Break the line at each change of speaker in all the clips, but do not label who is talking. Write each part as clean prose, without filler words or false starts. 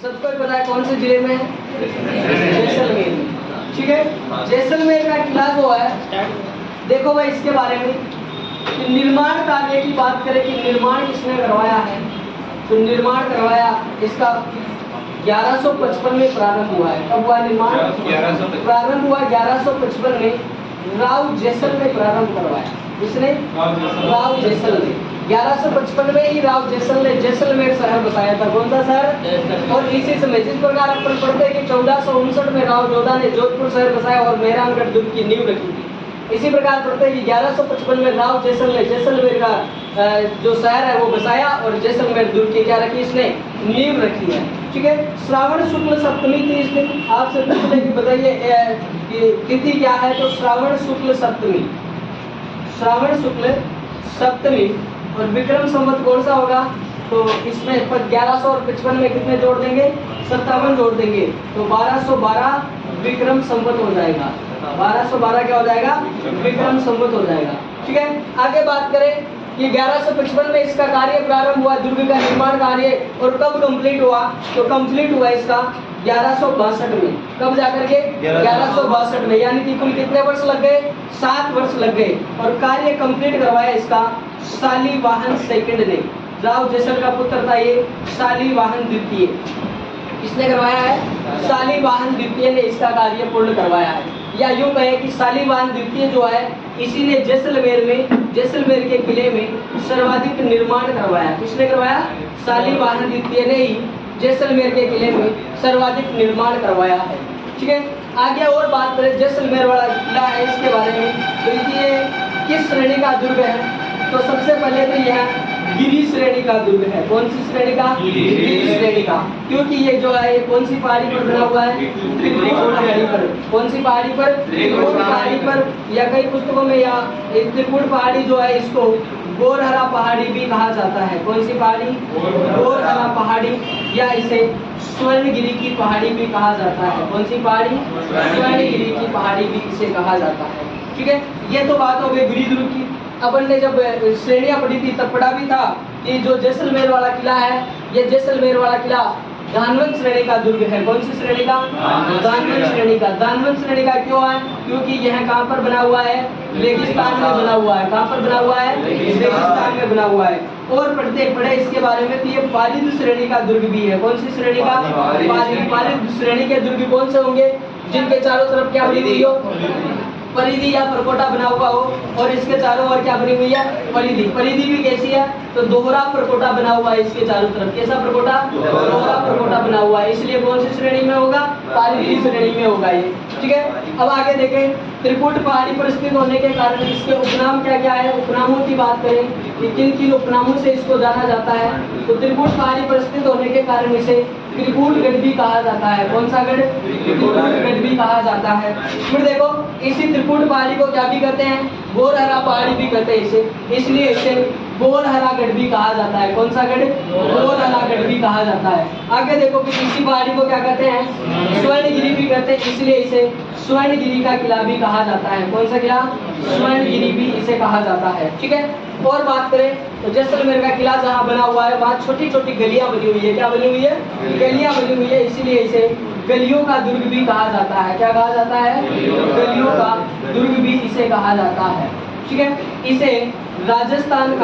सबको पता है कौन से जिले में है? जैसलमेर में। ठीक है, जैसलमेर का किला जो है, देखो भाई इसके बारे में कि निर्माण कार्य की बात करें कि निर्माण किसने करवाया है, तो निर्माण करवाया इसका 1155 में प्रारंभ हुआ है। कब हुआ निर्माण? प्रारंभ हुआ 1155 में। राव जैसल ने प्रारंभ करवाया। किसने? राव जैसल ने। 1155 में ही राव जैसल ने जैसलमेर शहर बसाया था। कौन सा शहर? और इसी समय जिस प्रकार अपन पढ़ते हैं कि 1459 में राव जोधा ने जोधपुर शहर बसाया और मेहरानगढ़ दुर्ग की नींव रखी थी, इसी प्रकार पढ़ते हैं कि 1155 में राव जैसल ने जैसलमेर का जो शहर है वो बसाया और जैसलमेर दुर्ग की क्या रखी? इसने नींव रखी है। ठीक है, श्रावण शुक्ल सप्तमी थी इस दिन। आपसे पूछते कि बताइए तिथि क्या है, तो श्रावण शुक्ल सप्तमी। श्रावण शुक्ल सप्तमी और विक्रम संवत कौन सा होगा? तो इसमें 1100 और 55 में कितने जोड़ देंगे? 57 जोड़ देंगे, तो 1212 विक्रम संवत हो जाएगा। 1212 क्या हो जाएगा? विक्रम संवत हो जाएगा। ठीक है, आगे बात करें कि 1155 में इसका कार्य प्रारंभ हुआ, दुर्ग का निर्माण कार्य, और कब कंप्लीट हुआ? तो कंप्लीट हुआ इसका 1162 में। कब जाकर के? 1162 में, यानी कि कुल कितने वर्ष लग गए? 7 वर्ष लग गए। और कार्य कंप्लीट करवाया इसका शालिवाहन सेकंड ने। राव जैसल का पुत्र था ये शालिवाहन द्वितीय। किसने करवाया है? शालिवाहन द्वितीय ने इसका कार्य पूर्ण करवाया है। या यूं कहें कि शालिवाहन द्वितीय जो है इसी ने जैसलमेर के किले में सर्वाधिक निर्माण करवाया। किसने करवाया? शालिवाहन द्वितीय ने ही जैसलमेर के किले में सर्वाधिक निर्माण करवाया है। ठीक है, आगे और बात करें जैसलमेर वाला किला है इसके बारे में, तो ये किस श्रेणी का दुर्ग है? तो सबसे पहले तो यह गिरी श्रेणी का दुर्ग है। कौन सी श्रेणी का? गिरी श्रेणी का, क्योंकि ये जो है ये कौन सी पहाड़ी पर बना हुआ है? त्रिकूट पहाड़ी पर। कौन सी पहाड़ी पर? त्रिकूट पहाड़ी पर। या कई पुस्तकों में या त्रिकूट पहाड़ी जो है इसको गोरहरा पहाड़ी भी कहा जाता है। कौन सी पहाड़ी? गोरहरा पहाड़ी, या इसे स्वर्णगिरी की पहाड़ी भी कहा जाता है। कौन सी पहाड़ी? स्वर्णगिरी की पहाड़ी भी इसे कहा जाता है। ठीक है, ये तो बात हो गई गिरी दुर्ग की। अपन ने जब श्रेणियां पढ़ी थी तब पढ़ा भी था कि जो जैसलमेर वाला किला है, ये जैसलमेर वाला किला दानवन श्रेणी का दुर्ग है। कौन सी श्रेणी का? दानवन श्रेणी का। दानवन श्रेणी का क्यों है? क्योंकि यह कहाँ पर बना हुआ है? रेगिस्तान में बना हुआ है। कहाँ पर बना हुआ है? रेगिस्तान में बना हुआ है। और पढ़े इसके बारे में, तो ये पालिद श्रेणी का दुर्ग भी है। कौन सी श्रेणी का? पालिद श्रेणी के दुर्ग कौन से होंगे? जिनके चारों तरफ क्या बनी हुई हो? परिधि या परकोटा बना हुआ हो, और इसके चारों ओर क्या बनी हुई है? परिधि। परिधि भी कैसी है? तो दोहरा परकोटा बना हुआ है इसके चारों तरफ। कैसा परकोटा? दोहरा परकोटा बना हुआ है, इसलिए कौन सी श्रेणी में होगा? पालिदी श्रेणी में होगा ये। ठीक है, अब आगे देखें, त्रिकूट पहाड़ी पर स्थित होने के कारण इसके उपनाम क्या क्या है? उपनामों की बात करें कि किन किन उपनामों से इसको जाना जाता है, तो त्रिकूट पहाड़ी पर स्थित होने के कारण इसे त्रिकूटगढ़ भी कहा जाता है। कौन सा गढ़? त्रिकूटगढ़ भी कहा जाता है। फिर देखो, इसी त्रिकूट पहाड़ी को क्या भी कहते हैं? गोरहरा पहाड़ी भी कहते हैं इसे, इसलिए इसे गोरहरागढ़ भी कहा जाता है। कौन सा गढ़? गोरहरागढ़ भी कहा जाता है। आगे देखो कि इसी पहाड़ी को क्या कहते हैं? स्वर्णगिरी भी कहते हैं, इसलिए इसे स्वर्णगिरी का किला भी कहा जाता है। कौन सा किला? स्वर्णगिरी भी इसे कहा जाता है। ठीक है, और बात करें तो जैसलमेर का किला जहाँ बना हुआ है वहाँ छोटी छोटी गलियां बनी हुई है। क्या बनी हुई है? गलियां बनी हुई है, इसीलिए इसे गलियों का दुर्ग भी कहा जाता है। क्या कहा जाता है? गलियों का दुर्ग भी इसे कहा जाता है। ठीक है, इसे राजस्थान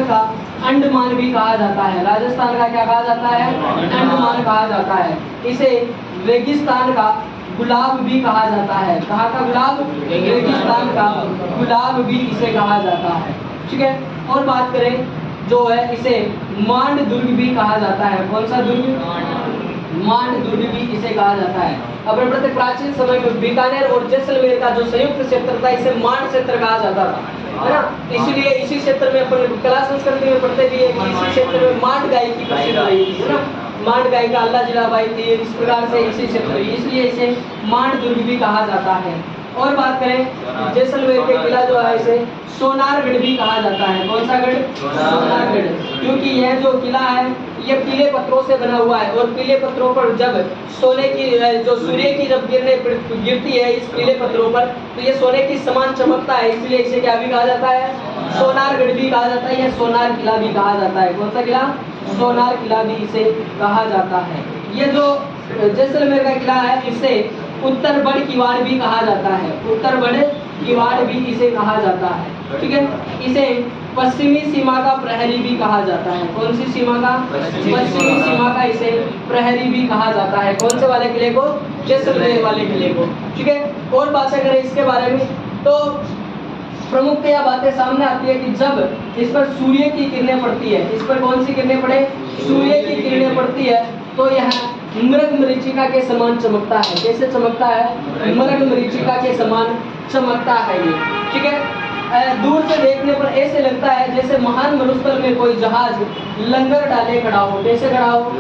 का अंडमान भी कहा जाता है। राजस्थान का क्या कहा जाता है? अंडमान कहा जाता है। इसे रेगिस्तान का गुलाब भी कहा जाता है। कहाँ का गुलाब? रेगिस्तान का गुलाब भी इसे कहा जाता है। ठीक है, और बात करें जो है इसे मांड दुर्ग भी कहा जाता है। कौन सा दुर्ग? मांड दुर्ग भी इसे कहा जाता है। अपन पढ़ते प्राचीन समय में बीकानेर और जैसलमेर का जो संयुक्त क्षेत्र था इसे मांड क्षेत्र कहा जाता था, है ना। इसलिए इसी क्षेत्र में अपन कला संस्कृति में पढ़ते भी है कि इसी क्षेत्र में मांड गायकी प्रसिद्ध रही थी, है ना। मांड गायिका अल्लाह जिलाबाई थी, इस प्रकार से इसी क्षेत्र, इसलिए इसे मांड दुर्ग भी कहा जाता है। और बात करें जैसलमेर के किला जो है इसे सोनारगढ़ भी कहा जाता है। कौन सा गढ़? सोनारगढ़, क्योंकि यह जो किला है ये पीले पत्थरों से बना हुआ है, और पीले पत्थरों पर जब सोने की जो सूर्य की जब गिरती है इस पीले पत्थरों पर, तो ये सोने की समान चमकता है, इसलिए इसे क्या भी कहा जाता है? सोनारगढ़ भी कहा जाता है, या सोनार किला भी कहा जाता है। कौन सा किला? सोनार किला भी इसे कहा जाता है। ये जो जैसलमेर का किला है इसे उत्तर बड़ किवाड़ भी कहा जाता है, उत्तर बड़ किवाड़ भी इसे कहा जाता है। ठीक है, इसे पश्चिमी सीमा का प्रहरी भी कहा जाता है। कौन सी सीमा का? पश्चिमी सीमा का इसे प्रहरी भी कहा जाता है। कौन से वाले किले को? जैसलमेर वाले किले को। ठीक है, और बातें करें इसके बारे में तो प्रमुखतया बातें सामने आती है कि जब इस पर सूर्य की किरणें पड़ती है, इस पर कौन सी किरणें पड़े? सूर्य की किरणें पड़ती है तो यह मृग मरीचिका के समान चमकता है। कैसे चमकता है? मृग मरीचिका के समान चमकता है ये। ठीक है, दूर से देखने पर ऐसे लगता है जैसे महान मरुस्थल में कोई जहाज लंगर डाले खड़ा हो। कैसे खड़ा हो?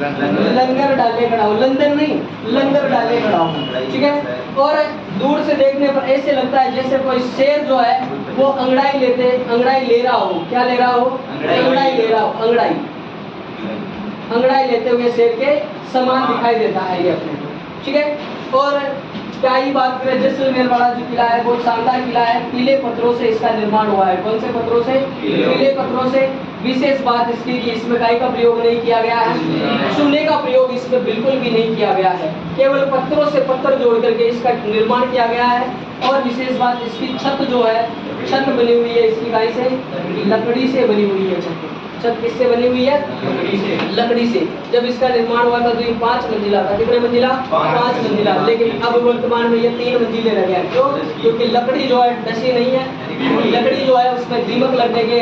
लंगर डाले खड़ा हो, लंदन नहीं, लंगर डाले खड़ा हो। ठीक है, और दूर से देखने पर ऐसे लगता है जैसे कोई शेर जो है वो अंगड़ाई ले रहा हो। क्या ले रहा हो? अंगड़ाई ले रहा हो, अंगड़ाई लेते हुए शेर के समान दिखाई देता है ये अपने को। ठीक है, और क्या ही बात करें, जैसलमेर वाला जो किला है बहुत शानदार किला है। पीले पत्थरों से इसका निर्माण हुआ है। कौन से पत्थरों से? पीले पत्थरों से। विशेष बात इसकी कि इसमें काई का प्रयोग नहीं किया गया है, चूने का प्रयोग इसमें बिल्कुल भी नहीं किया गया है। केवल पत्थरों से पत्थर जोड़ करके इसका निर्माण किया गया है। और विशेष बात, इसकी छत जो है, छत बनी हुई है इसकी काई से? लकड़ी से बनी हुई है छत। छत किससे बनी हुई है? लकड़ी से। जब इसका निर्माण हुआ था तो ये 5 मंजिला था। कितने मंजिला? 5 मंजिला। लेकिन अब वर्तमान में ये 3 मंजिले रह गया। क्यों? क्योंकि लकड़ी जो है डसी नहीं है, लकड़ी जो है उसमें दीमक लगने के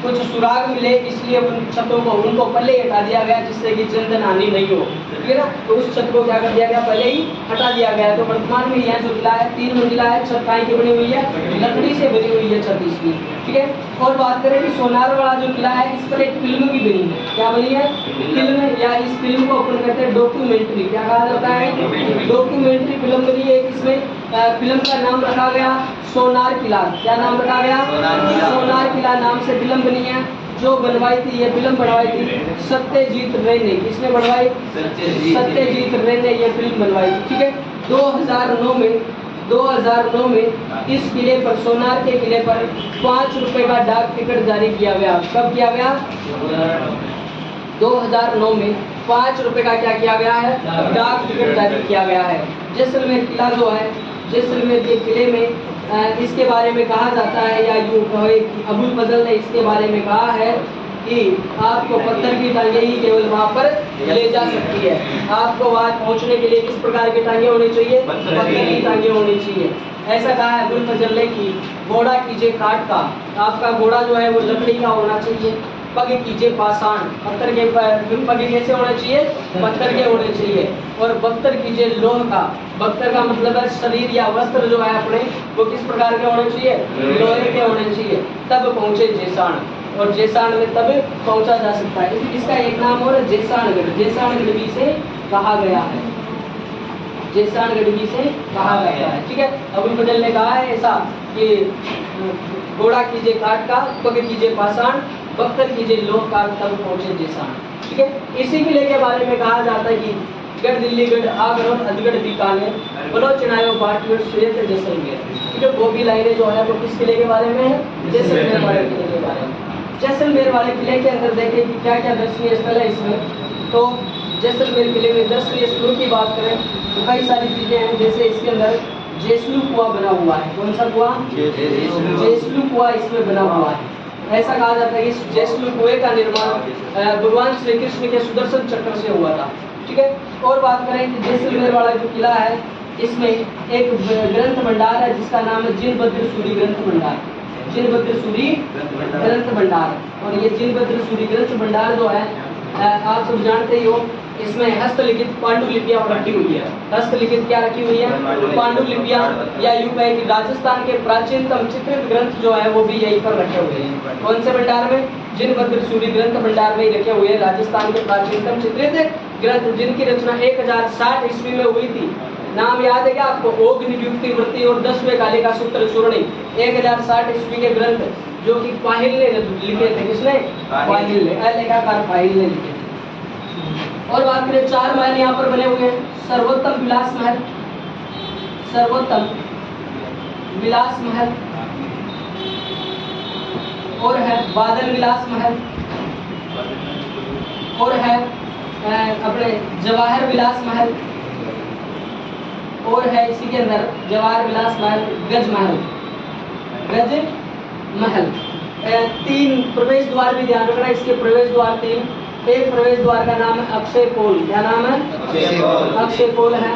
कुछ सुराग मिले, इसलिए उन छतों को उनको पहले हटा दिया गया जिससे कि जनधन हानि नहीं हो। ठीक है ना, तो उस छत को क्या कर दिया गया? पहले ही हटा दिया गया। तो वर्तमान में यह जो किला है 3 मंजिला है। छत काई की बनी हुई है? लकड़ी से बनी हुई है छत इसकी। ठीक है, और बात करें कि सोनार वाला जो किला है इस पर एक फिल्म भी बनी है। क्या बनी है? फिल्म, या इस फिल्म को अपन कहते हैं डॉक्यूमेंट्री। क्या कहा जाता है? डॉक्यूमेंट्री फिल्म बनी है। इसमें फिल्म का नाम रखा गया सोनार किला। क्या नाम रखा गया? सोनार किला नाम से फिल्म बनी है। जो बनवाई थी, ये फिल्म बनवाई थी सत्यजीत रे ने। किसने बनवाई? सत्यजीत रे ने ये फिल्म बनवाई थी। ठीक है, 2009 में इस किले पर, सोनार के किले पर 5 रुपए का डाक टिकट जारी किया गया। कब किया गया? 2009 में 5 रुपए का क्या किया गया है? डाक टिकट जारी किया गया है। जैसलमेर किला जो है, जैसलमेर के किले में इसके बारे में कहा जाता है, या यूं कहे अबुल फजल ने इसके बारे में कहा है कि आपको पत्थर की टांगे ही केवल वहाँ पर ले जा सकती है। आपको वहाँ पहुँचने के लिए किस प्रकार की टांगे होनी चाहिए? पत्थर की टांगे होनी चाहिए। ऐसा कहा है अबुल फजल ने कि घोड़ा कीजिए काठ का, आपका घोड़ा जो है वो लकड़ी का होना चाहिए। पग कीजिए पाषाण, पत्थर के पग कैसे होने चाहिए? पत्थर के होने चाहिए। और बख्तर कीजिए लोह का, बख्तर का मतलब है शरीर या वस्त्र जो है अपने, वो किस प्रकार के होने चाहिए? लोहे के होने चाहिए। तब पहुँचे जेसाण, और जेसाण में तब पहुँचा जा सकता है। इसका एक नाम और जेसाणगढ़, जेसाणगढ़ भी से कहा गया है, जेसाणगढ़ भी से कहा गया है। ठीक है, अबुल फजल ने कहा है ऐसा कि घोड़ा कीजिए काठ का, पग कीजिए पाषाण, बख्तर कीजिए लोह का, तब पहुंचे जेसाण। ठीक है, इसी किले के बारे में कहा जाता है कि गढ़ दिल्लीगढ़ आगरा अजगढ़ बीकानेर बलोच चुनाव बाटगढ़ सुरेत जैसलमेर। ठीक है, वो भी लाइनें जो है वो किस किले के बारे में है? जैसलमेर वाले किले के बारे में। जैसलमेर वाले किले के अंदर देखें कि क्या क्या दर्शनीय स्थल है इसमें। तो जैसलमेर किले में दर्शनीय स्थलों की बात करें तो कई सारी चीजें हैं। जैसे इसके अंदर जेसलू कुआं बना हुआ है। कौन सा कुआं? जेसलू कुआं इसमें बना हुआ है। ऐसा कहा जाता है कि इस जेसलू कुएं का निर्माण भगवान श्री कृष्ण के सुदर्शन चक्र से हुआ था। ठीक है, और बात करें कि जैसलमेर वाला जो किला है इसमें एक ग्रंथ भंडार है जिसका नाम है जिनभद्र सूरी ग्रंथ भंडार, जिनभद्र सूरी ग्रंथ भंडार। और ये जिनभद्र सूरी ग्रंथ भंडार जो है आप सब जानते ही हो, इसमें हस्तलिखित पांडुलिपियां रखी हुई है। हस्तलिखित क्या रखी हुई है? पांडुलिपियां, या यूं कहे कि राजस्थान के प्राचीनतम चित्रित ग्रंथ जो है वो भी यहीं पर रखे हुए हैं। कौन से भंडार में? जिनभद्र सूरी ग्रंथ भंडार में रखे हुए हैं राजस्थान के प्राचीनतम चित्रित ग्रंथ, जिनकी रचना 1060 ईस्वी में हुई थी। नाम याद है क्या आपको? ओघ नियुक्ति वृत्ति और 10वें कालिका सूत्र चूर्णी, 1060 ईस्वी के ग्रंथ जो कि पाहिल ने लिखे थे। किसने? पाहिल ने, लेखाकार पाहिल ने लिखे थे। और बात करें 4 महल यहाँ पर बने हुए हैं। सर्वोत्तम विलास महल, सर्वोत्तम विलास महल, और है बादल विलास महल, और है अपने जवाहर विलास महल, और है इसी के अंदर जवाहर विलास महल, गज महल, गज महल। 3 प्रवेश द्वार भी ध्यान रखना, इसके प्रवेश द्वार 3। एक प्रवेश द्वार का नाम है अक्षय पोल, क्या नाम है? अक्षय पोल है,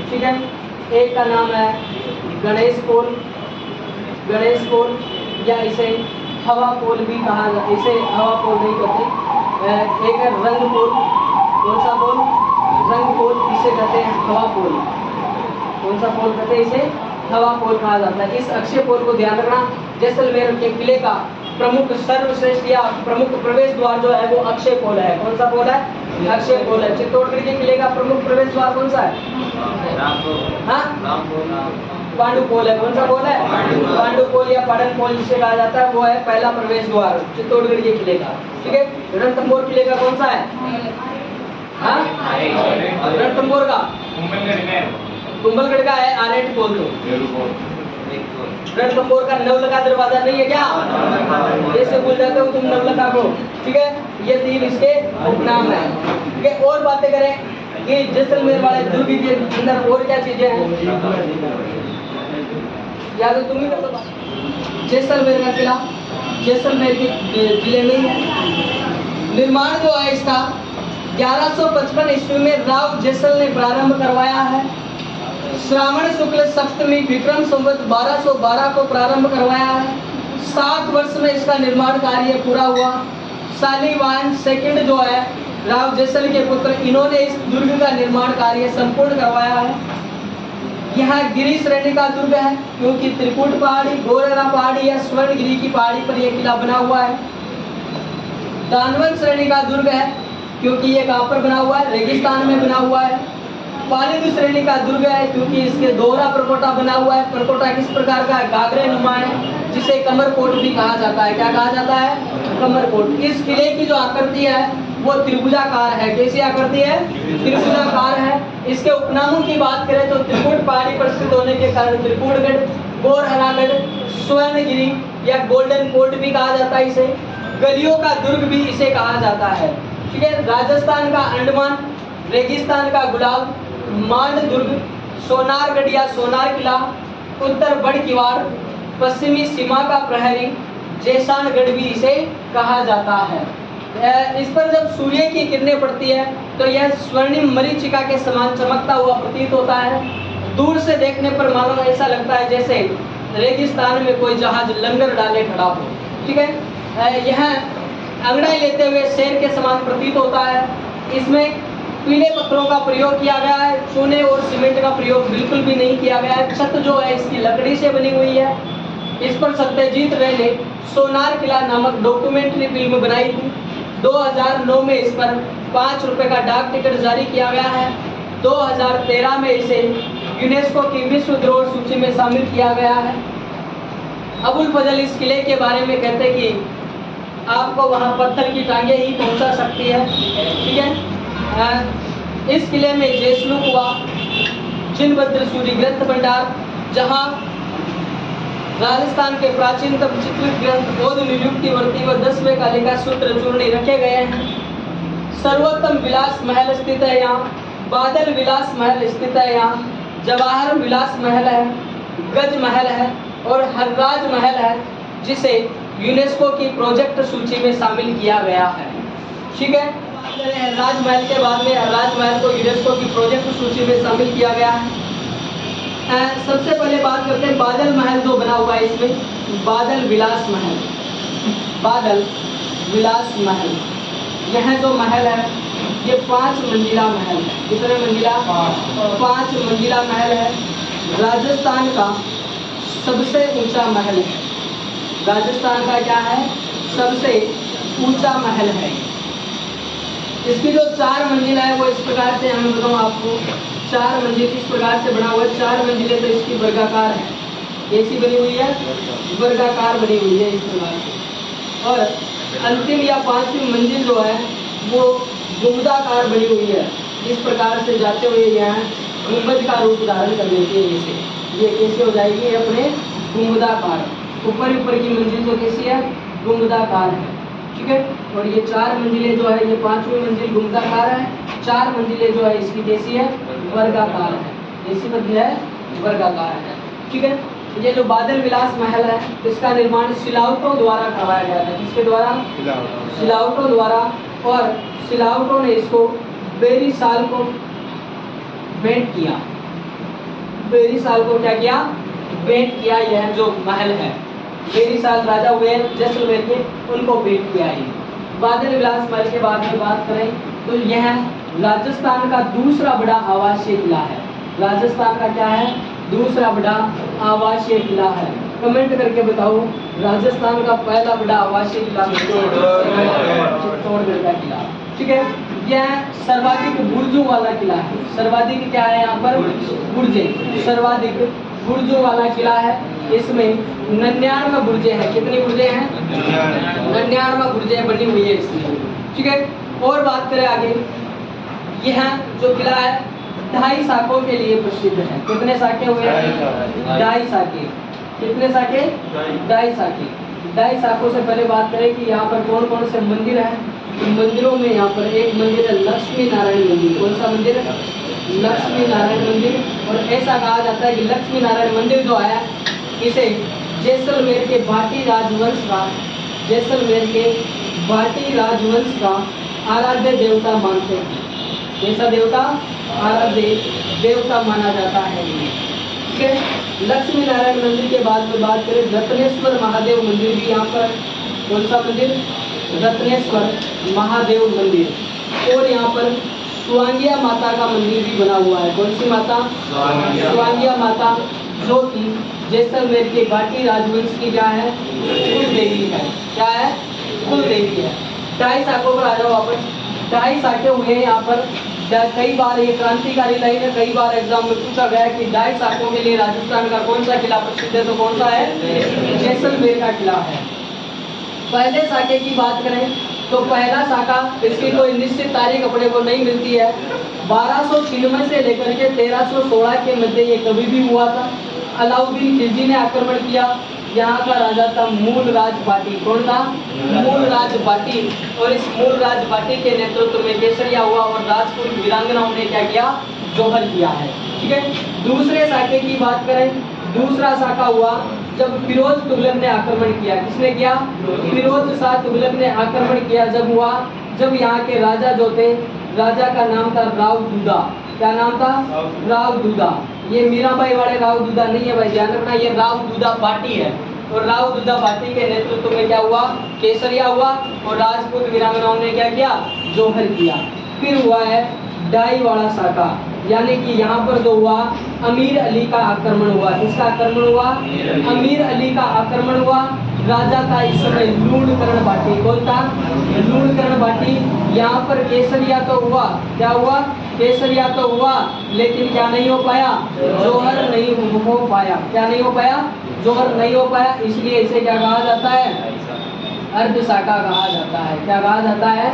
ठीक है। एक का नाम है गणेश पोल, गणेश पोल, या इसे हवा पोल भी कहा जाता है, इसे हवा पोल नहीं कहते। एक है रंग पोल, कौन सा पोल? रंग पोल, इसे कहते हैं हवा पोल। कौन सा पोल कहते हैं? इसे हवा पोल कहा जाता है। इस अक्षय पोल को ध्यान रखना, जैसलमेर के किले का प्रमुख सर्वश्रेष्ठ या प्रमुख प्रवेश द्वार जो है वो अक्षय पोल है। कौन सा पोल है? अक्षय पोल है। चित्तौड़गढ़ के किले का प्रमुख प्रवेश द्वार कौन सा है? पांडु पोल है। कौन सा पोल है? पांडु पोल या पाटन पोल जिसे कहा जाता है, वो है पहला प्रवेश द्वार चित्तौड़गढ़ के किले का, ठीक है। रणथंभौर किले का कौन सा है? रणथंभौर का कुंभलगढ़ का है आरेट पोल। तो रणथंभौर का नवलखा दरवाजा नहीं है क्या? जैसे भूल जाते हो तुम नवलखा को, ठीक है। ये 3 इसके उपनाम है, ठीक है। और बातें करें कि जैसलमेर वाले दुर्ग के अंदर और क्या चीजें हैं, या तो तुम ही कर दो। जैसलमेर का किला जैसलमेर के जिले में है। निर्माण जो है इसका 1155 ईस्वी में राव जैसल ने प्रारंभ करवाया है। श्रावण शुक्ल सप्तमी विक्रम संवत 1212 को प्रारंभ करवाया है। 7 वर्ष में इसका निर्माण कार्य पूरा हुआ। शालीवाहन सेकंड जो है राव जैसल के पुत्र, इन्होंने इस दुर्ग का निर्माण कार्य संपूर्ण करवाया है। यहाँ गिरी श्रेणी का दुर्ग है, क्योंकि त्रिकुट पहाड़ी, गोरेरा पहाड़ी या स्वर्णगिरी की पहाड़ी पर यह किला बना हुआ है। दानवन श्रेणी का दुर्ग है, क्योंकि ये कहाँ पर बना हुआ है? रेगिस्तान में बना हुआ है। पालिद श्रेणी का दुर्ग है, क्योंकि इसके दोहरा परकोटा बना हुआ है। परकोटा किस प्रकार का है? गागरे नुमा है, जिसे कमरकोट भी कहा जाता है। क्या कहा जाता है? कमरकोट। इस किले की जो आकृति है वो त्रिभुजाकार है। कैसी आकृति है? त्रिभुजाकार है। इसके उपनामों की बात करें तो त्रिकुट पहाड़ी पर स्थित होने के कारण त्रिकुटगढ़, गोरहरागढ़, स्वर्णगिरी या गोल्डन कोट भी कहा जाता है इसे। गलियों का दुर्ग भी इसे कहा जाता है, ठीक है। राजस्थान का अंडमान, रेगिस्तान का गुलाब, मांड दुर्ग, सोनारगढ़ या सोनार किला, उत्तर बड़ किवाड़, पश्चिमी सीमा का प्रहरी, जैसानगढ़ भी इसे कहा जाता है। इस पर जब सूर्य की किरणें पड़ती है तो यह स्वर्णिम मरीचिका के समान चमकता हुआ प्रतीत होता है। दूर से देखने पर मानो ऐसा लगता है जैसे रेगिस्तान में कोई जहाज लंगर डाले खड़ा हो, ठीक है। यह अंगड़ाई लेते हुए शेर के समान प्रतीत होता है। इसमें पीले पत्थरों का प्रयोग किया गया है, चूने और सीमेंट का प्रयोग बिल्कुल भी नहीं किया गया है। छत जो है इसकी लकड़ी से बनी हुई है। इस पर सत्यजीत रे ने सोनार किला नामक डॉक्यूमेंट्री फिल्म बनाई थी। 2009 में इस पर 5 रुपए का डाक टिकट जारी किया गया है। 2013 में इसे यूनेस्को की विश्व धरोहर सूची में शामिल किया गया है। अबुल फजल इस किले के बारे में कहते हैं कि आपको वहां पत्थर की टांगे ही पहुंचा सकती है, ठीक है। इस किले में जयसलू कुआ, जिनभद्र सूरी ग्रंथ भंडार, जहां राजस्थान के प्राचीनतम चित्रित ग्रंथ बौद्ध नियुक्तिवर्ती व 10वें कालिका सूत्र चूर्णी रखे गए हैं। सर्वोत्तम विलास महल स्थित है यहाँ, बादल विलास महल स्थित है यहाँ, जवाहर विलास महल है, गज महल है और हरराज महल है, जिसे यूनेस्को की प्रोजेक्ट सूची में शामिल किया गया है, ठीक है। राजमहल के बाद में राजमहल को यूनेस्को की प्रोजेक्ट सूची में शामिल किया गया है। सबसे पहले बात करते हैं बादल महल जो बना हुआ है इसमें, बादल विलास महल। बादल विलास महल, यह जो महल है ये 5 मंजिला महल है। कितने मंजिला? 5 मंजिला महल है। राजस्थान का सबसे ऊंचा महल है। राजस्थान का क्या है? सबसे ऊंचा महल है। इसकी जो 4 मंजिला है वो इस प्रकार से, हम बताऊँ आपको, 4 मंजिल इस प्रकार से बना हुआ है। 4 मंजिलें तो इसकी वर्गाकार है। कैसी बनी हुई है? वर्गाकार बनी हुई है इस प्रकार से। और अंतिम या 5वीं मंजिल जो है वो गुंबदाकार बनी हुई है। इस प्रकार से जाते हुए यह गुंबद का रूप धारण कर लेती है। जैसे ये कैसे हो जाएगी? अपने गुंबदाकार। ऊपर की मंजिल तो कैसी है? गुंबदाकार है। ठीक है। और ये 4 मंजिलें जो है, ये 5वीं मंजिल घुमताकार है, 4 मंजिलें जो है इसकी कैसी है, वर्गाकार है। ऐसी मंजिल है, वर्गाकार है, ठीक है। ये जो बादल विलास महल है, इसका निर्माण सिलावटों द्वारा करवाया गया था। किसके द्वारा? सिलावटों द्वारा। और सिलावटों ने इसको बेरी साल को पेंट किया। बेरी साल को क्या किया? पेंट किया। यह जो महल है, बेरी साल राजा हुए जैसलमेर के, उनको पेंट किया है। बादल विलास महल के बाद में बात करें तो यह राजस्थान का दूसरा बड़ा आवासीय किला है। राजस्थान का क्या है? दूसरा बड़ा आवासीय किला है। कमेंट करके बताओ, राजस्थान का पहला बड़ा आवासीय किला चित्तौड़गढ़ का किला, ठीक है। यह सर्वाधिक बुर्जों वाला किला है। सर्वाधिक क्या है यहाँ पर? बुर्जे। सर्वाधिक बुर्जों वाला किला है। इसमें 99 बुर्जे हैं। कितनी बुर्जे हैं? 99 बुर्जे बनी हुई है इसमें, ठीक है। और बात करें आगे, यह जो किला है 2.5 शाखों के लिए प्रसिद्ध है। कितने शाखे हुए हैं? 2.5 शाखे। कितने शाखे? 2.5 शाखे। 2.5 शाखों से पहले बात करें कि यहाँ पर कौन कौन से मंदिर हैं। तो मंदिरों में यहाँ पर एक मंदिर है लक्ष्मी नारायण मंदिर। कौन सा मंदिर है? लक्ष्मी नारायण मंदिर। और ऐसा कहा जाता है कि लक्ष्मी नारायण मंदिर जो है, इसे जैसलमेर के भाटी राजवंश का, जैसलमेर के भाटी राजवंश का आराध्य देवता मानते हैं। कैसा देवता? आराध्य देवता माना जाता है, ठीक है। लक्ष्मी नारायण मंदिर के बाद में बात करें, रत्नेश्वर महादेव मंदिर भी यहाँ पर। कौन सा मंदिर? रत्नेश्वर महादेव मंदिर। और यहाँ पर सुवांगिया माता का मंदिर भी बना हुआ है। कौन सी माता? सुवांगिया माता, जो कि जैसलमेर के भाटी राजवंश की क्या है? कुल देवी है। क्या है? कुल देवी है। 2.5 शाखों पर आ जाओ वापस। 2.5 शाखे हुए हैं यहाँ पर। कई बार ये क्रांतिकारी लाइन है, कई बार एग्जाम में पूछा गया कि 2.5 शाखों के लिए राजस्थान का कौन सा किला प्रसिद्ध है, तो कौन सा है? जैसलमेर का किला है। पहले शाखे की बात करें तो पहला शाखा, इसकी कोई निश्चित तारीख अपने को नहीं मिलती है। 1296 से लेकर के 1316 के मध्य ये कभी भी हुआ था। अलाउद्दीन खिलजी ने आक्रमण किया। यहाँ का राजा था मूल राज बाटी। कौन था? मूल राज बाटी। और इस मूल राज बाटी के नेतृत्व में केसरिया हुआ और राजपूत वीरांगनाओं ने क्या किया? जौहर किया है, ठीक है। दूसरे शाखे की बात करें, दूसरा शाखा हुआ जब फिरोज तुगलक ने आक्रमण किया। किसने किया? फिरोज शाह तुगलक ने आक्रमण किया। जब हुआ, जब यहाँ के राजा जो थे, राजा का नाम था राव दूदा। क्या नाम था? राव दूदा। ये मीराबाई वाले राव दूदा नहीं है भाई, ध्यान रखना, ये राव दूदा पार्टी है। और राव दूदा पार्टी के नेतृत्व में क्या हुआ? केसरिया हुआ और राजपूत वीरांगनाओं ने क्या किया? जौहर किया। फिर हुआ है डाई वाला शाखा, यानी कि यहाँ पर जो हुआ, अमीर अली का आक्रमण हुआ। किसका आक्रमण हुआ? अमीर अली का आक्रमण हुआ। राजा था इस समय लूणकरण बाटी। कौन था? लूणकरण बाटी। यहाँ पर केसरिया तो हुआ, क्या हुआ? केसरिया तो हुआ, लेकिन क्या नहीं हो पाया? जौहर नहीं हो पाया। क्या नहीं हो पाया? जौहर नहीं हो पाया। इसलिए इसे क्या कहा जाता है? अर्ध शाखा कहा जाता है। क्या कहा जाता है?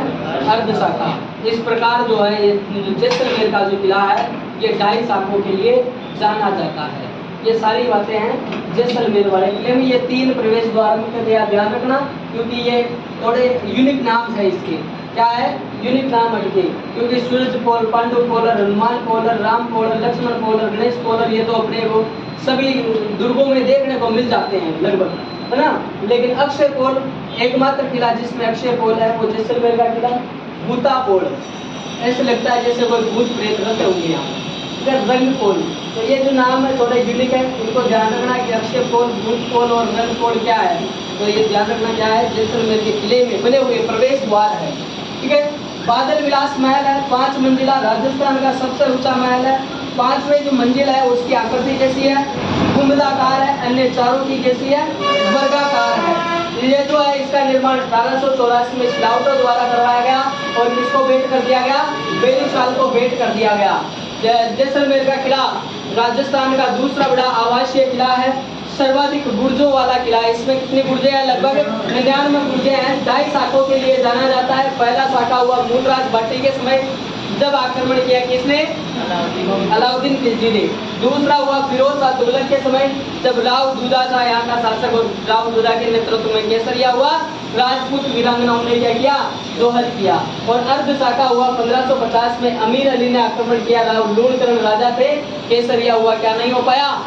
अर्ध शाखा। इस प्रकार जो है ये जैसलमेर का जो किला है, ये 2.5 शाखों के लिए जाना जाता है। ये सारी बातें हैं जैसलमेर वाले किले में। ये 3 प्रवेश द्वार में ध्यान रखना, क्योंकि ये थोड़े यूनिक नाम है इसके। क्या है? यूनिक नाम है इनके, क्योंकि सूरज पोल, पांडु पोलर, हनुमान पोलर, राम पोलर, लक्ष्मण पोलर, गणेश पोलर, ये तो अपने को सभी दुर्गों में देखने को मिल जाते हैं लगभग, है ना। लेकिन अक्षय पोल एकमात्र किला जिसमें अक्षय पोल है वो जैसलमेर का किला भूता पोल। ऐसे लगता है जैसे कोई भूत प्रेत रहते होंगे यहाँ। रंग पोल, तो ये जो नाम है थोड़ा यूनिक है, इनको ध्यान रखना कि अक्षय पोल, भूत पोल और रंग पोल क्या है। तो ये ध्यान रखना क्या है, जैसलमेर के किले में बने हुए प्रवेश द्वार है, ठीक है। बादल विलास महल है, 5 मंजिला, राजस्थान का सबसे ऊंचा महल है। 5वें जो मंजिल है उसकी आकृति कैसी है? कुंभलाकार है। अन्य चारों की कैसी है? वर्गाकार है। ये जो है इसका निर्माण 1884 में सिलावटों द्वारा करवाया गया और किसको भेंट कर दिया गया? बेरी साल को भेंट कर दिया गया। जैसलमेर का किला राजस्थान का दूसरा बड़ा आवासीय किला है, सर्वाधिक बुर्जों वाला किला है। इसमें कितनी बुर्जे हैं? लगभग 99 बुर्जे हैं। 2.5 शाखों के लिए जाना जाता है। पहला शाखा हुआ मूलराज भाटी के समय, जब आक्रमण किया किसने? अलाउद्दीन खिलजी। दूसरा हुआ फिरोज शाह तुगलक के समय, जब राव दूदा था यहाँ का शासक और राव दूदा के नेतृत्व में केसरिया हुआ, राजपूत वीरांगनाओं ने क्या किया, दोहर किया। और अर्ध शाखा हुआ 1550 में, अमीर अली ने आक्रमण किया, राव लूणकरण राजा थे, केसरिया हुआ, क्या नहीं हो पाया,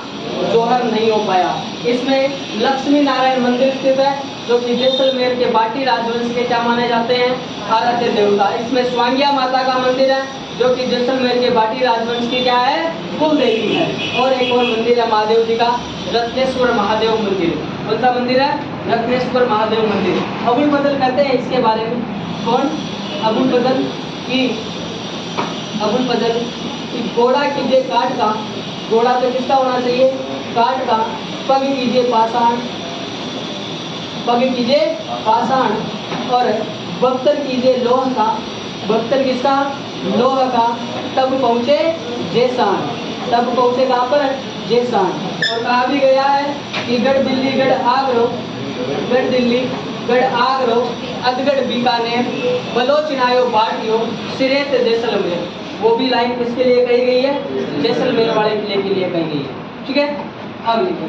जोहर नहीं हो पाया। इसमें लक्ष्मी नारायण मंदिर स्थित है, जो कि जैसलमेर के बाटी राजवंश के क्या माने जाते हैं, आराध्य देवता। इसमें स्वांगिया माता का मंदिर है, जो कि जैसलमेर के बाटी राजवंश की क्या है, कुल देवी है। और एक और मंदिर है महादेव जी का, रत्नेश्वर महादेव मंदिर। कौन सा मंदिर है, रत्नेश्वर महादेव मंदिर। अबुल फजल कहते हैं इसके बारे में, कौन, अबुल फजल की घोड़ा कीजिए काठ का, घोड़ा तो किसका होना चाहिए, काठ का, पग कीजिए पाषाण, पग कीजिए पाषाण, और बख्तर कीजिए लोह का, बख्तर किसका, लोह का, तब पहुँचे जेसान, तब पहुँचे कहाँ पर, जेसान। और कहा भी गया है कि गढ़ दिल्ली गढ़ आगरो, गढ़ दिल्ली गढ़ आगरो, अधगढ़ बीकानेर, बलोचिनायो बाटियो, सिरेत जैसलमेर। वो भी लाइन किसके लिए कही गई है, जैसलमेर वाले किले के लिए कही गई है। ठीक है, अब लिखो।